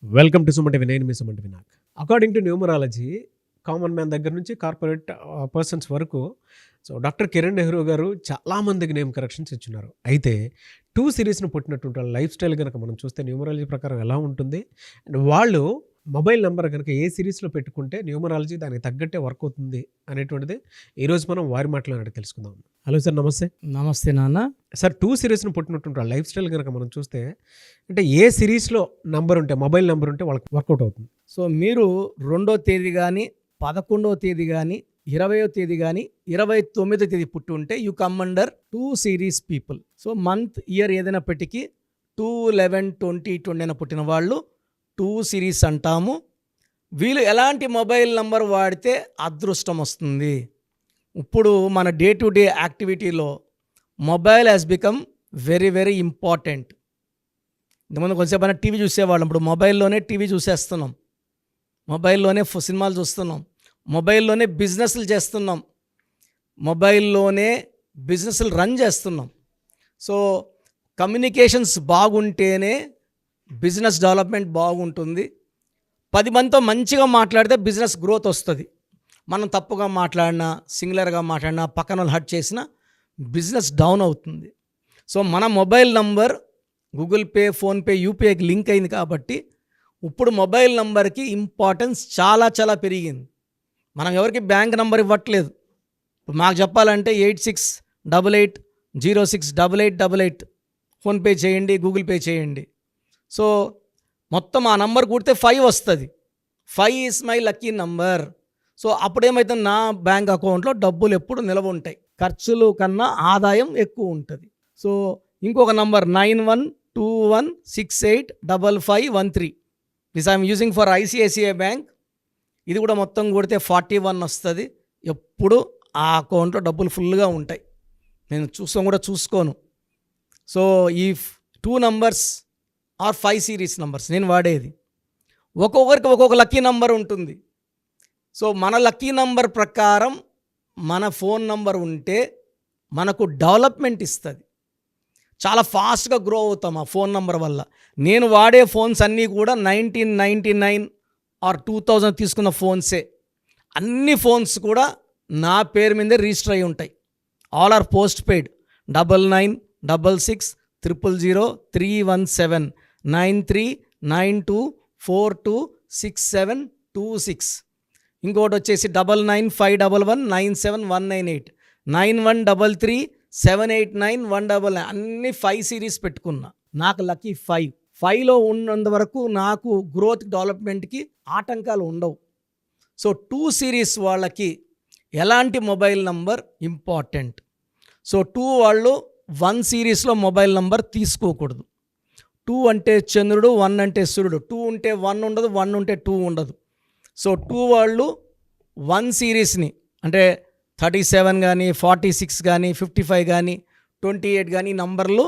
Welcome to Suman TV. నేను మీ Suman TV. నాకు according to numerology common man దగ్గర నుంచి కార్పొరేట్ పర్సన్స్ వరకు డాక్టర్ కిరణ్ నెహ్రూ గారు చాలామందికి నేమ్ కరెక్షన్స్ ఇచ్చున్నారు. అయితే 2 సిరీస్ను పుట్టినటువంటి వాళ్ళ లైఫ్ స్టైల్ కనుక మనం చూస్తే న్యూమరాలజీ ప్రకారం ఎలా ఉంటుంది, అండ్ వాళ్ళు మొబైల్ నెంబర్ కనుక ఏ సిరీస్లో పెట్టుకుంటే న్యూమరాలజీ దానికి తగ్గట్టే వర్క్ అవుతుంది అనేటువంటిది ఈరోజు మనం వారి మాటలో తెలుసుకుందాం. హలో సార్, నమస్తే. నమస్తే నాన్న. సార్, 2 సిరీస్ను పుట్టినటువంటి వాళ్ళ లైఫ్ స్టైల్ కనుక మనం చూస్తే అంటే ఏ సిరీస్లో నంబర్ ఉంటే, మొబైల్ నెంబర్ ఉంటే వాళ్ళకి వర్కౌట్ అవుతుంది? సో మీరు 2వ తేదీ కానీ 11వ తేదీ కానీ 20వ తేదీ కానీ 29వ తేదీ పుట్టి ఉంటే you come under 2 series people. So month year ఏదైనప్పటికీ 2/11/2020 పుట్టిన వాళ్ళు 2 సిరీస్ అంటాము. వీళ్ళు ఎలాంటి మొబైల్ నంబర్ వాడితే అదృష్టం వస్తుంది? ఇప్పుడు మన డే టు డే యాక్టివిటీలో mobile has become very very important. ఇంతకుముందు కొంచెంసేపు అయినా టీవీ చూసేవాళ్ళం, ఇప్పుడు మొబైల్లోనే టీవీ చూసేస్తున్నాం, మొబైల్లోనే సినిమాలు చూస్తున్నాం, మొబైల్లోనే బిజినెస్లు చేస్తున్నాం, మొబైల్లోనే బిజినెస్లు రన్ చేస్తున్నాం. సో కమ్యూనికేషన్స్ బాగుంటేనే బిజినెస్ డెవలప్మెంట్ బాగుంటుంది. 10 మందితో మంచిగా మాట్లాడితే బిజినెస్ గ్రోత్ వస్తుంది. మనం తప్పుగా మాట్లాడినా, సింగులర్గా మాట్లాడినా, పక్కన వాళ్ళు హర్ట్ చేసినా బిజినెస్ డౌన్ అవుతుంది. సో మన mobile number Google Pay, PhonePe, యూపీఐకి లింక్ అయింది కాబట్టి ఇప్పుడు మొబైల్ నంబర్కి ఇంపార్టెన్స్ చాలా చాలా పెరిగింది. మనం ఎవరికి బ్యాంక్ నంబర్ ఇవ్వట్లేదు. మాకు చెప్పాలంటే 8688068888 ఫోన్పే చేయండి, గూగుల్ పే చేయండి. సో మొత్తం ఆ నంబర్ కూడితే 5 వస్తుంది. 5 is my lucky number. So అప్పుడేమైతే నా బ్యాంక్ అకౌంట్లో డబ్బులు ఎప్పుడు నిలవ ఉంటాయి, ఖర్చులు కన్నా ఆదాయం ఎక్కువ ఉంటుంది. సో ఇంకొక number 9121685513 this I'm using for ICICI bank. ఇది కూడా మొత్తం కొడితే 41 వస్తుంది. ఎప్పుడు ఆ అకౌంట్లో డబ్బులు ఫుల్గా ఉంటాయి. నేను చూసుకోను. సో ఈ 2 నంబర్స్ ఆర్ 5 సిరీస్ నంబర్స్ నేను వాడేది. ఒక్కొక్కరికి ఒక్కొక్క లక్కీ నంబర్ ఉంటుంది. సో మన లక్కీ నంబర్ ప్రకారం మన ఫోన్ నంబర్ ఉంటే మనకు డెవలప్మెంట్ ఇస్తుంది. చాలా ఫాస్ట్గా గ్రో అవుతాం ఆ ఫోన్ నంబర్ వల్ల. నేను వాడే ఫోన్స్ అన్నీ కూడా 1999 ఆర్ 2000 తీసుకున్న ఫోన్సే. అన్ని ఫోన్స్ కూడా నా పేరు మీదే రిజిస్టర్ అయి ఉంటాయి. All or post paid. 996631031592426726. ఇంకోటి వచ్చేసి 995111971998 9133789199 అన్ని 5 సిరీస్ పెట్టుకున్నా. నాకు లక్కీ 5లో ఉన్నంత వరకు నాకు గ్రోత్ డెవలప్మెంట్కి ఆటంకాలు ఉండవు. సో 2 సిరీస్ వాళ్ళకి ఎలాంటి మొబైల్ నంబర్ ఇంపార్టెంట్? సో 2 వాళ్ళు 1 సిరీస్లో మొబైల్ నంబర్ తీసుకోకూడదు. 2 అంటే చంద్రుడు, 1 అంటే సూర్యుడు. 2 ఉంటే 1 ఉండదు, 1 ఉంటే 2 ఉండదు. సో 2 వాళ్ళు 1 సిరీస్ని అంటే 37 కానీ 46 కానీ 55 కానీ 28 కానీ నంబర్లు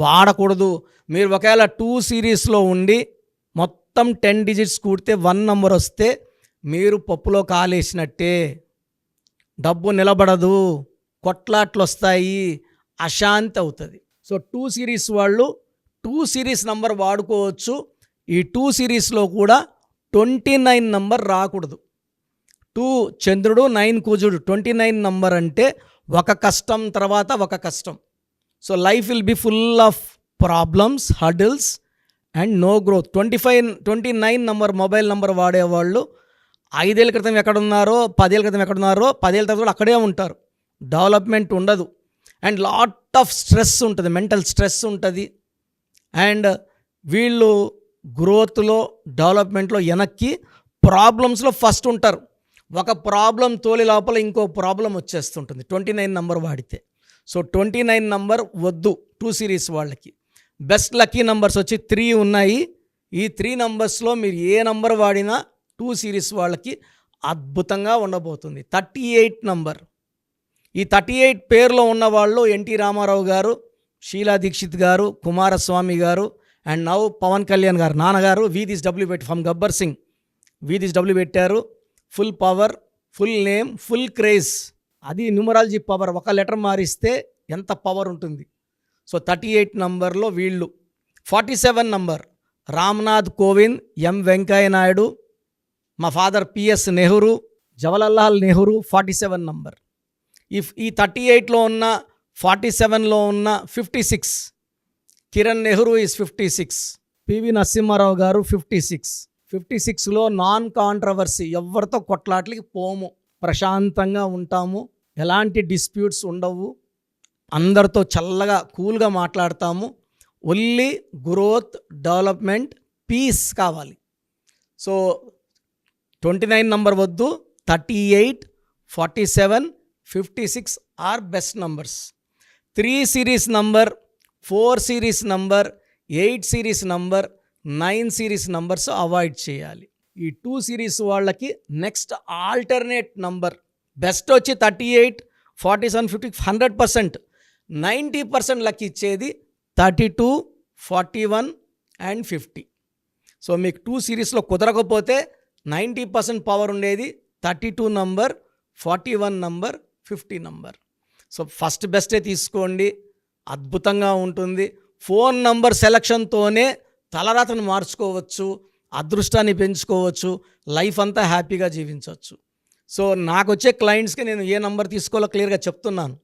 వాడకూడదు. మీరు ఒకవేళ 2 సిరీస్లో ఉండి మొత్తం 10 డిజిట్స్ కూడితే 1 నంబర్ వస్తే మీరు పప్పులో కాలేసినట్టే. డబ్బు నిలబడదు, కొట్లాట్లు వస్తాయి, అశాంతి అవుతుంది. సో 2 సిరీస్ వాళ్ళు 2 సిరీస్ నంబర్ వాడుకోవచ్చు. ఈ 2 సిరీస్లో కూడా 29 నంబర్ రాకూడదు. 2 చంద్రుడు, 9 కుజుడు, 29 నంబర్ అంటే ఒక కష్టం తర్వాత ఒక కష్టం. So life will be full of problems, hurdles and no growth. 29 number mobile number వాడేవాళ్ళు 5 ఏళ్ళ క్రితం ఎక్కడున్నారో, 10 ఏళ్ళ క్రితం ఎక్కడున్నారో, 10 ఏళ్ళ తర్వాత అక్కడే ఉంటారు. డెవలప్మెంట్ ఉండదు అండ్ లాట్ ఆఫ్ స్ట్రెస్ ఉంటుంది, మెంటల్ స్ట్రెస్ ఉంటుంది. అండ్ వీళ్ళు గ్రోత్లో, డెవలప్మెంట్లో వెనక్కి, ప్రాబ్లమ్స్లో ఫస్ట్ ఉంటారు. ఒక ప్రాబ్లం తోలి లోపల ఇంకో ప్రాబ్లం వచ్చేస్తుంటుంది 29 నంబర్ వాడితే. సో 29 నంబర్ వద్దు 2 సిరీస్ వాళ్ళకి. బెస్ట్ లక్కీ నంబర్స్ వచ్చి 3 ఉన్నాయి. ఈ 3 నంబర్స్లో మీరు ఏ నంబర్ వాడినా 2 సిరీస్ వాళ్ళకి అద్భుతంగా ఉండబోతుంది. 38 నంబర్. ఈ 38 పేరులో ఉన్నవాళ్ళు ఎన్టీ రామారావు గారు, షీలా దీక్షిత్ గారు, కుమారస్వామి గారు అండ్ నౌ పవన్ కళ్యాణ్ గారు. నాన్నగారు వీదిస్ డబ్ల్యూ పెట్టి ఫ్రమ్ గబ్బర్ సింగ్ వీదిస్ డబ్ల్యూ పెట్టారు. Full power, full name, full craze. అది న్యూమరాలజీ పవర్. ఒక లెటర్ మారిస్తే ఎంత పవర్ ఉంటుంది. సో 38 నంబర్లో వీళ్ళు. 47 నంబర్ రామ్నాథ్ కోవింద్, ఎం వెంకయ్య నాయుడు, మా father PS Nehru, Jawaharlal Nehru 47 number. ఈ 38లో ఉన్న 47లో ఉన్న 56, కిరణ్ నెహ్రూ ఈజ్ 56, పివి నరసింహారావు గారు 56. 56లో నాన్ కాంట్రవర్సీ, ఎవరితో కొట్లాట్లకి పోము, ప్రశాంతంగా ఉంటాము, ఎలాంటి డిస్ప్యూట్స్ ఉండవు, అందరితో చల్లగా కూల్గా మాట్లాడతాము. ఓన్లీ గ్రోత్, డెవలప్మెంట్, పీస్ కావాలి. సో 29 నంబర్ వద్దు, 38, 47, 56 are best numbers. 3 series number, 4 series number, 8 series number, 9 series numbers avoid చేయాలి. ఈ 2 సిరీస్ వాళ్ళకి నెక్స్ట్ ఆల్టర్నేట్ నంబర్ బెస్ట్ వచ్చి 38, 47, 50, 100%. 90% లక్ ఇచ్చేది 32, 41 అండ్ 50. సో మీకు 2 సిరీస్లో కుదరకపోతే 90% పవర్ ఉండేది 32 number, 41 number, 50 number. So first బెస్టే తీసుకోండి, అద్భుతంగా ఉంటుంది. ఫోన్ నంబర్ సెలక్షన్తోనే తలరాతను మార్చుకోవచ్చు, అదృష్టాన్ని పెంచుకోవచ్చు, లైఫ్ అంతా హ్యాపీగా జీవించవచ్చు. సో నాకు వచ్చే క్లయింట్స్కి నేను ఏ నంబర్ తీసుకోవాలో క్లియర్గా చెప్తున్నాను.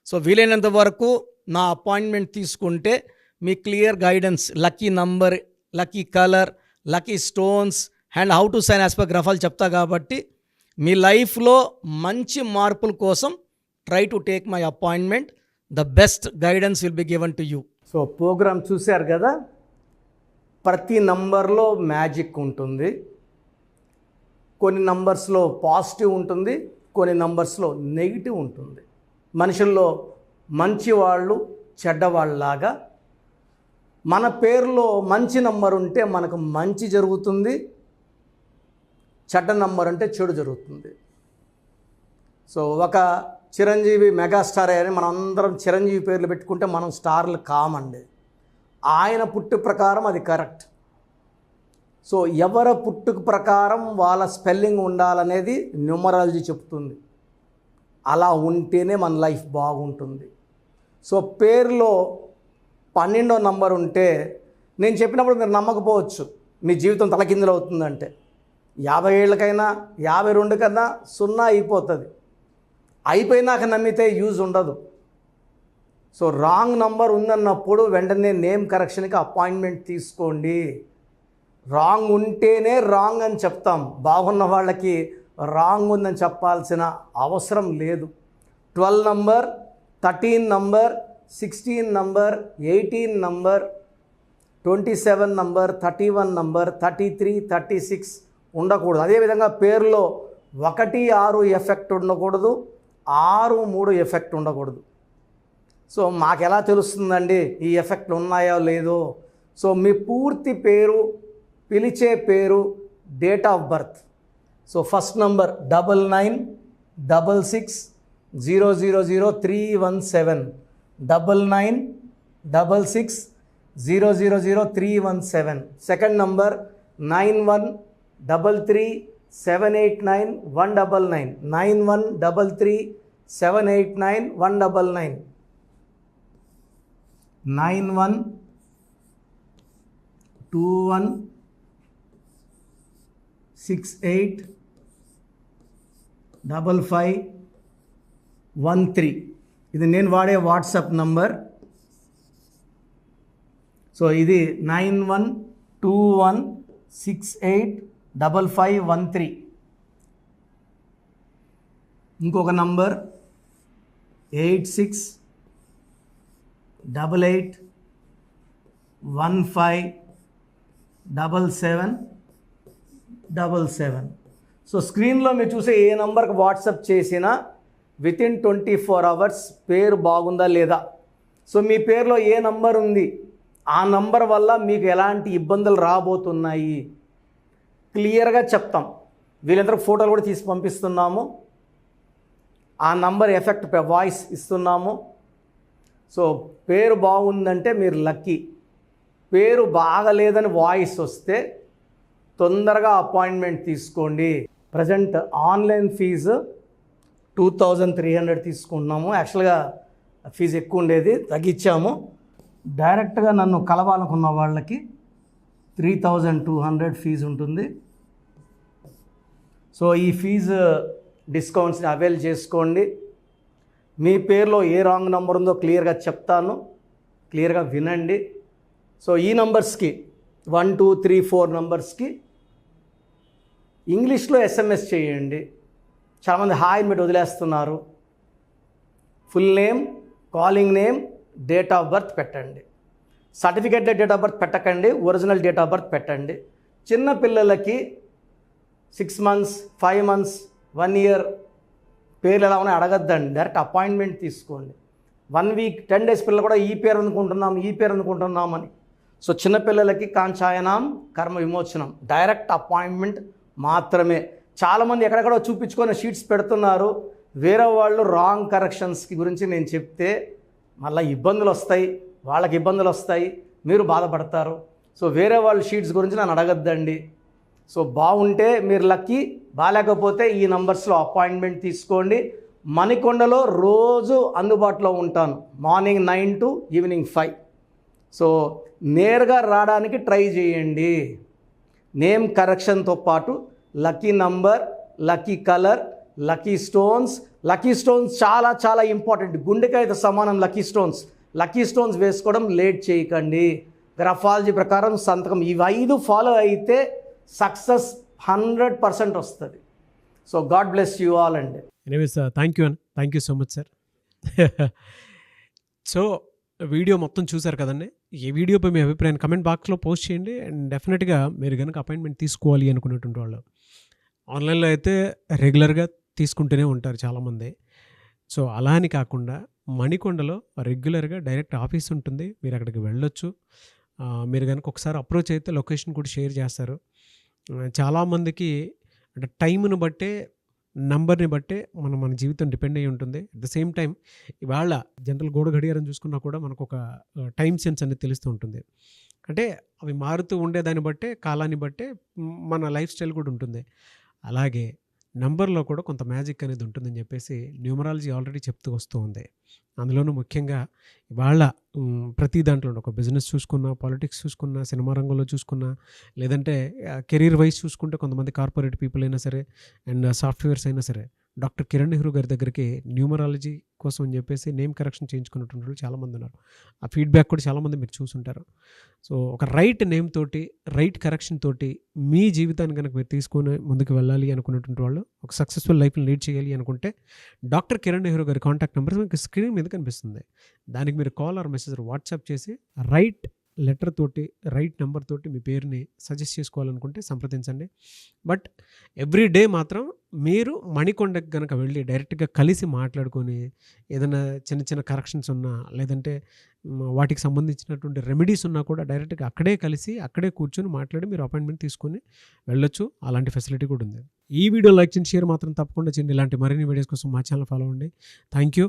సో వీలైనంత వరకు నా అపాయింట్మెంట్ తీసుకుంటే మీ clear guidance, lucky number, lucky colour, lucky stones and how to sign as per గ్రఫాలు చెప్తా. కాబట్టి మీ లైఫ్లో మంచి మార్పుల కోసం try to take my appointment. The best guidance will be given to you. So programme చూశారు కదా, ప్రతి నంబర్లో మ్యాజిక్ ఉంటుంది. కొన్ని నంబర్స్లో పాజిటివ్ ఉంటుంది, కొన్ని నంబర్స్లో నెగిటివ్ ఉంటుంది. మనుషుల్లో మంచివాళ్ళు చెడ్డవాళ్ళలాగా మన పేరులో మంచి నంబర్ ఉంటే మనకు మంచి జరుగుతుంది, చెడ్డ నంబర్ అంటే చెడు జరుగుతుంది. సో ఒక చిరంజీవి మెగాస్టార్ అని మనం అందరం చిరంజీవి పేర్లు పెట్టుకుంటే మనం స్టార్లు కామండి. ఆయన పుట్టు ప్రకారం అది కరెక్ట్. సో ఎవరి పుట్టుక ప్రకారం వాళ్ళ స్పెల్లింగ్ ఉండాలనేది న్యూమరాలజీ చెప్తుంది. అలా ఉంటేనే మన లైఫ్ బాగుంటుంది. సో పేరులో 12వ నంబర్ ఉంటే నేను చెప్పినప్పుడు మీరు నమ్మకపోవచ్చు, మీ జీవితం తలకిందులు అవుతుందంటే 50 ఏళ్ళకైనా 52 కన్నా 0 అయిపోతుంది. అయిపోయినాక నమ్మితే యూజ్ ఉండదు. సో రాంగ్ నంబర్ ఉందన్నప్పుడు వెంటనే నేమ్ కరెక్షన్కి అపాయింట్మెంట్ తీసుకోండి. రాంగ్ ఉంటేనే రాంగ్ అని చెప్తాం, బాగున్న వాళ్ళకి రాంగ్ ఉందని చెప్పాల్సిన అవసరం లేదు. 12 number, 13 number, 16 number, 18 number, 27 number, 31 number, 33, 36 ఉండకూడదు. అదేవిధంగా పేరులో 1, 6 ఎఫెక్ట్ ఉండకూడదు, 6, 3 ఎఫెక్ట్ ఉండకూడదు. సో మాకు ఎలా తెలుస్తుందండి ఈ ఎఫెక్ట్లు ఉన్నాయో లేదో? సో మీ పూర్తి పేరు, పిలిచే పేరు, date of birth. So first number 9966000317, 9966000317. Second number 9133789199, 9133789199, 9121685513. ఇది నేను వాడే వాట్సాప్ నంబర్. సో ఇది 9121685513. ఇంకొక నంబర్ 8688157777. సో స్క్రీన్లో మీరు చూసే ఏ నంబర్కి వాట్సాప్ చేసినా వితిన్ 24 అవర్స్ పేరు బాగుందా లేదా, సో మీ పేరులో ఏ నంబర్ ఉంది, ఆ నంబర్ వల్ల మీకు ఎలాంటి ఇబ్బందులు రాబోతున్నాయి క్లియర్గా చెప్తాం. వీళ్ళందరూ ఫోటోలు కూడా తీసి పంపిస్తున్నాము. ఆ నంబర్ ఎఫెక్ట్ వాయిస్ ఇస్తున్నాము. సో పేరు బాగుందంటే మీరు లక్కీ. పేరు బాగలేదని వాయిస్ వస్తే తొందరగా అపాయింట్మెంట్ తీసుకోండి. ప్రజెంట్ ఆన్లైన్ ఫీజు 2300 తీసుకుంటున్నాము. యాక్చువల్గా ఫీజు ఎక్కువ ఉండేది, తగ్గించాము. డైరెక్ట్గా నన్ను కలవాలనుకున్న వాళ్ళకి 3200 ఫీజు ఉంటుంది. సో ఈ ఫీజు డిస్కౌంట్స్ని అవైల్ చేసుకోండి. మీ పేరులో ఏ రాంగ్ నెంబర్ ఉందో క్లియర్గా చెప్తాను, క్లియర్గా వినండి. సో ఈ నంబర్స్కి 1 2 3 4 నంబర్స్కి ఇంగ్లీష్లో SMS చేయండి. చాలామంది హాయ్ పెట్టి వదిలేస్తున్నారు. Full name, calling name, date of birth పెట్టండి. సర్టిఫికేట్ డేట్ ఆఫ్ బర్త్ పెట్టకండి, ఒరిజినల్ డేట్ ఆఫ్ బర్త్ పెట్టండి. చిన్న పిల్లలకి 6 months 5 months 1 year పేర్లు ఎలా ఉన్నాయి అడగద్దండి, డైరెక్ట్ అపాయింట్మెంట్ తీసుకోండి. 1 week 10 days పిల్లలు కూడా ఈ పేరు అనుకుంటున్నామని. సో చిన్నపిల్లలకి కాంచాయనం కర్మ విమోచనం డైరెక్ట్ అపాయింట్మెంట్ మాత్రమే. చాలామంది ఎక్కడెక్కడో చూపించుకొని షీట్స్ పెడుతున్నారు. వేరే వాళ్ళు రాంగ్ కరెక్షన్స్కి గురించి నేను చెప్తే మళ్ళీ ఇబ్బందులు వస్తాయి, వాళ్ళకి ఇబ్బందులు వస్తాయి, మీరు బాధపడతారు. సో వేరే వాళ్ళ షీట్స్ గురించి నన్ను అడగద్దండి. సో బాగుంటే మీరు లక్కీ, బాగాలేకపోతే ఈ నంబర్స్లో అపాయింట్మెంట్ తీసుకోండి. మణికొండలో రోజు అందుబాటులో ఉంటాను, మార్నింగ్ 9 to evening 5. సో నేరుగా రావడానికి ట్రై చేయండి. నేమ్ కరెక్షన్తో పాటు lucky number, lucky colour, lucky stones చాలా చాలా ఇంపార్టెంట్. గుండెకాయతో సమానం లక్కీ స్టోన్స్ వేసుకోవడం లేట్ చేయకండి. గ్రఫాలజీ ప్రకారం సంతకం ఇవి 5 ఫాలో అయితే సక్సెస్ 100% వస్తుంది. So God bless you all అండి. Anyways thank you so much sir. So video మొత్తం చూసారు కదండి. ఈ వీడియోపై మీ అభిప్రాయాన్ని కమెంట్ బాక్స్లో పోస్ట్ చేయండి. అండ్ డెఫినెట్గా మీరు కనుక అపాయింట్మెంట్ తీసుకోవాలి అనుకునేటువంటి వాళ్ళు ఆన్లైన్లో అయితే రెగ్యులర్గా తీసుకుంటూనే ఉంటారు చాలామంది. సో అలా అని కాకుండా మణికొండలో రెగ్యులర్గా డైరెక్ట్ ఆఫీస్ ఉంటుంది, మీరు అక్కడికి వెళ్ళొచ్చు. మీరు కనుక ఒకసారి అప్రోచ్ అయితే లొకేషన్ కూడా షేర్ చేస్తారు. చాలామందికి అంటే టైంను బట్టే, నంబర్ని బట్టే మన జీవితం డిపెండ్ అయ్యి ఉంటుంది. అట్ ద సేమ్ టైం ఇవాళ జనరల్ గోడ గడియారం చూసుకున్నా కూడా మనకు ఒక టైం సెన్స్ అనేది తెలుస్తూ ఉంటుంది. అంటే అవి మారుతూ ఉండేదాన్ని బట్టే, కాలాన్ని బట్టే మన లైఫ్ స్టైల్ కూడా ఉంటుంది. అలాగే నంబర్లో కూడా కొంత మ్యాజిక్ అనేది ఉంటుందని చెప్పేసి న్యూమరాలజీ ఆల్రెడీ చెప్తూ వస్తూ ఉంది. అందులోనూ ముఖ్యంగా ఇవాళ ప్రతి దాంట్లో ఒక బిజినెస్ చూసుకున్నా, పాలిటిక్స్ చూసుకున్నా, సినిమా రంగంలో చూసుకున్నా, లేదంటే కెరీర్ వైజ్ చూసుకుంటే కొంతమంది కార్పొరేట్ పీపుల్ అయినా సరే అండ్ సాఫ్ట్వేర్స్ అయినా సరే డాక్టర్ కిరణ్ నెహ్రూ గారి దగ్గరికి న్యూమరాలజీ కోసం అని చెప్పేసి నేమ్ కరెక్షన్ చేయించుకున్నటువంటి వాళ్ళు చాలామంది ఉన్నారు. ఆ ఫీడ్బ్యాక్ కూడా చాలామంది మీరు చూసుంటారు. సో ఒక రైట్ నేమ్ తోటి, రైట్ కరెక్షన్ తోటి మీ జీవితాన్ని కనుక మీరు తీసుకొని ముందుకు వెళ్ళాలి అనుకున్నటువంటి వాళ్ళు, ఒక సక్సెస్ఫుల్ లైఫ్ని లీడ్ చేయాలి అనుకుంటే డాక్టర్ కిరణ్ నెహ్రూ గారి కాంటాక్ట్ నెంబర్ మీకు స్క్రీన్ మీద కనిపిస్తుంది. దానికి మీరు కాల్ ఆర్ మెసేజ్ వాట్సాప్ చేసి రైట్ లెటర్ తోటి, రైట్ నెంబర్ తోటి మీ పేరుని సజెస్ట్ చేసుకోవాలనుకుంటే సంప్రదించండి. బట్ ఎవ్రీ డే మాత్రం మీరు మణికొండకి కనుక వెళ్ళి డైరెక్ట్గా కలిసి మాట్లాడుకొని ఏదైనా చిన్న చిన్న కరెక్షన్స్ ఉన్నా, లేదంటే వాటికి సంబంధించినటువంటి రెమెడీస్ ఉన్నా కూడా డైరెక్ట్గా అక్కడే కలిసి అక్కడే కూర్చొని మాట్లాడి మీరు అపాయింట్మెంట్ తీసుకొని వెళ్ళొచ్చు. అలాంటి ఫెసిలిటీ కూడా ఉంది. ఈ వీడియో లైక్ చేయండి, షేర్ మాత్రం తప్పకుండా చేయండి. ఇలాంటి మరిన్ని వీడియోస్ కోసం మా ఛానల్ ఫాలో అవ్వండి. Thank you.